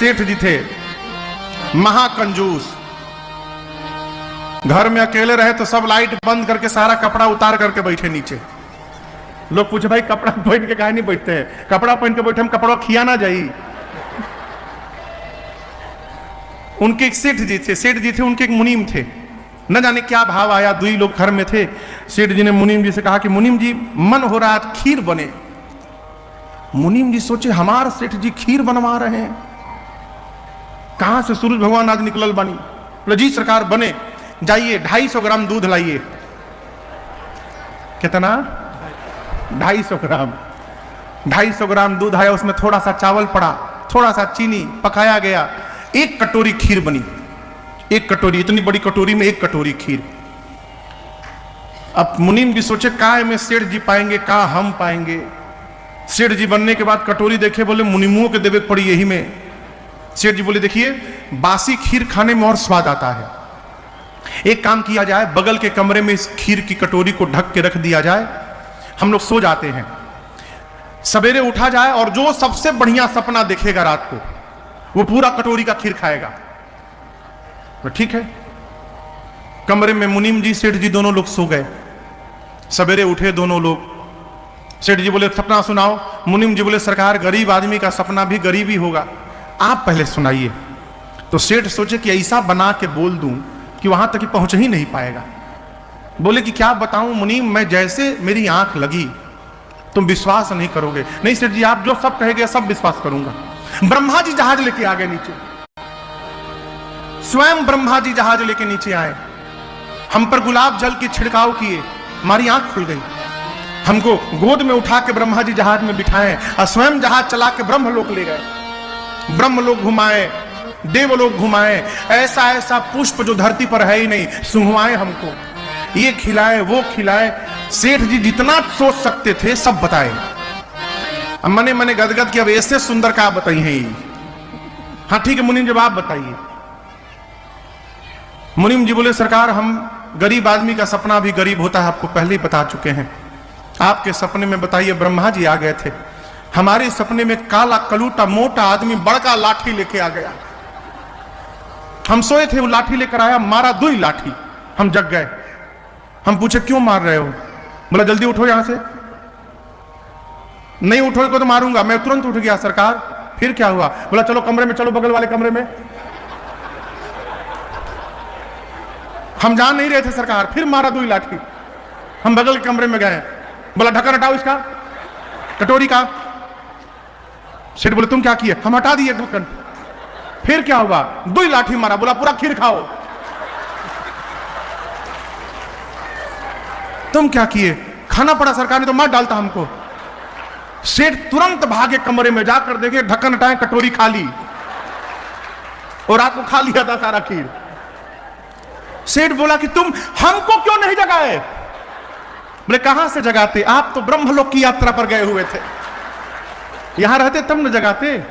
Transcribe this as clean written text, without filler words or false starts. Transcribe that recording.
सेठ जी थे, महाकंजूस। घर में अकेले रहे तो सब लाइट बंद करके सारा कपड़ा उतार करके बैठे नीचे। लोग पूछे भाई कपड़ा पहन के काहे नहीं बैठते हैं? कपड़ा पहन के बैठे, हम कपड़ा खिया ना जाई। उनके एक सेठ जी थे, उनके एक मुनीम थे। न जाने क्या भाव आया, दुई लोग घर में थे। सेठ जी ने मुनीम जी से कहा कि मुनीम जी मन हो रहा है खीर बने। मुनीम जी सोचे हमारे सेठ जी खीर बनवा रहे हैं, कहां से सूरज भगवान आज निकलल बनी। बोले जी सरकार बने, जाइए 250 ग्राम दूध लाइए। कितना? 250 ग्राम दूध आया, उसमें थोड़ा सा चावल पड़ा, थोड़ा सा चीनी, पकाया गया, 1 कटोरी खीर बनी। 1 कटोरी, इतनी बड़ी कटोरी में 1 कटोरी खीर। अब मुनीम जी सोचे काय में सेठ जी पाएंगे, का हम पाएंगे। सेठ जी बनने के बाद कटोरी देखे, बोले मुनीमुओं के देवे पड़ी यही में। सेठ जी बोले देखिए बासी खीर खाने में और स्वाद आता है, एक काम किया जाए, बगल के कमरे में इस खीर की कटोरी को ढक के रख दिया जाए, हम लोग सो जाते हैं, सवेरे उठा जाए और जो सबसे बढ़िया सपना देखेगा रात को वो पूरा कटोरी का खीर खाएगा। तो ठीक है। कमरे में मुनीम जी सेठ जी दोनों लोग सो गए। सवेरे उठे दोनों लोग। सेठ जी बोले सपना सुनाओ। मुनीम जी बोले सरकार गरीब आदमी का सपना भी गरीब ही होगा, आप पहले सुनाइए। तो सेठ सोचे कि ऐसा बना के बोल दूं कि वहां तक पहुंच ही नहीं पाएगा। बोले कि क्या बताऊं मुनीम, मैं जैसे मेरी आंख लगी तुम विश्वास नहीं करोगे। नहीं सेठ जी आप जो सब कहेंगे सब विश्वास करूंगा। ब्रह्मा जी जहाज लेके आ गए नीचे, स्वयं ब्रह्मा जी जहाज लेके नीचे आए, हम पर गुलाब जल के छिड़काव किए, हमारी आंख खुल गई। हमको गोद में उठा के ब्रह्मा जी जहाज में बिठाए और स्वयं जहाज चला के ब्रह्मलोक ले गए। ब्रह्मलोक घुमाए, देवलोक घुमाए, ऐसा ऐसा पुष्प जो धरती पर है ही नहीं सुंघवाए हमको, ये खिलाए वो खिलाए। सेठ जी जितना सोच सकते थे सब बताए। अब मने मने गदगद कि अब ऐसे सुंदर का बताइए ही। हाँ ठीक है मुनीम जब आप बताइए। मुनीम जी बोले सरकार हम गरीब आदमी का सपना भी गरीब होता है, आपको पहले ही बता चुके हैं। आपके सपने में बताइए ब्रह्मा जी आ गए थे, हमारे सपने में काला कलूटा मोटा आदमी बड़का लाठी लेके आ गया। हम सोए थे, वो लाठी लेकर आया, मारा 2 लाठी, हम जग गए। हम पूछे क्यों मार रहे हो? बोला जल्दी उठो यहां से। नहीं उठोगे तो मारूंगा। मैं तुरंत उठ गया सरकार। फिर क्या हुआ? बोला चलो कमरे में चलो, बगल वाले कमरे में। हम जान नहीं रहे थे सरकार, फिर मारा 2 लाठी। हम बगल के कमरे में गए, बोला ढक्कन हटाओ इसका, कटोरी का। सेठ बोले तुम क्या किए? हम हटा दिए ढक्कन। फिर क्या हुआ? 2 लाठी मारा, बोला पूरा खीर खाओ। तुम क्या किए? खाना पड़ा सरकार ने तो मार डालता हमको। सेठ तुरंत भागे कमरे में, जाकर देखे ढक्कन हटाए, कटोरी खाली, और रात को खा लिया था सारा खीर। सेठ बोला कि तुम हमको क्यों नहीं जगाए? बोले कहां से जगाते, आप तो ब्रह्मलोक की यात्रा पर गए हुए थे, यहां रहते तब न जगाते।